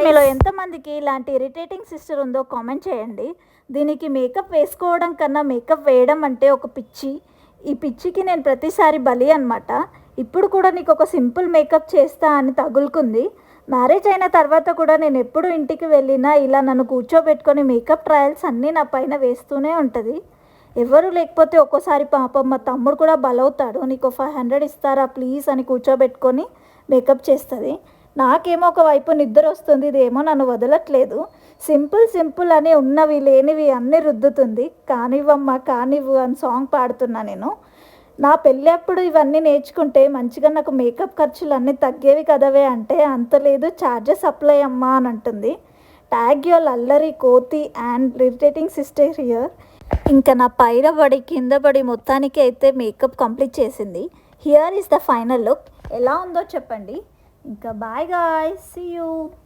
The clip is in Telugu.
మీలో ఎంతమందికి ఇలాంటి ఇరిటేటింగ్ సిస్టర్ ఉందో కామెంట్ చేయండి. దీనికి మేకప్ వేసుకోవడం కన్నా మేకప్ వేయడం అంటే ఒక పిచ్చి. ఈ పిచ్చికి నేను ప్రతిసారి బలి అనమాట. ఇప్పుడు కూడా నీకు ఒక సింపుల్ మేకప్ చేస్తా అని తగులుకుంది. మ్యారేజ్ అయిన తర్వాత కూడా నేను ఎప్పుడు ఇంటికి వెళ్ళినా ఇలా నన్ను కూర్చోబెట్టుకొని మేకప్ ట్రయల్స్ అన్నీ నా పైన వేస్తూనే ఉంటుంది. ఎవరు లేకపోతే ఒక్కోసారి పాపం మా తమ్ముడు కూడా బలవుతాడు. నీకు 500 ఇస్తారా ప్లీజ్ అని కూర్చోబెట్టుకొని మేకప్ చేస్తుంది. నాకేమో ఒకవైపు నిద్ర వస్తుంది, ఇదేమో నన్ను వదలట్లేదు. సింపుల్ సింపుల్ అని ఉన్నవి లేనివి అన్నీ రుద్దుతుంది. కానివ్వమ్మ కానివ్వు అని సాంగ్ పాడుతున్నా నేను. నా పెళ్ళి అప్పుడు ఇవన్నీ నేర్చుకుంటే మంచిగా నాకు మేకప్ ఖర్చులు అన్నీ తగ్గేవి కదవే అంటే, అంత లేదు ఛార్జెస్ అప్లై అమ్మా అని అంటుంది. ట్యాగ్ యువర్ అల్లరి కోతి అండ్ ఇరిటేటింగ్ సిస్టర్ హియర్. ఇంకా నా పైన పడి కింద పడి మొత్తానికి అయితే మేకప్ కంప్లీట్ చేసింది. Here is the final look. ఎలా ఉందో చెప్పండి. ఇంకా బాయ్ గాయ్స్, సీ యూ.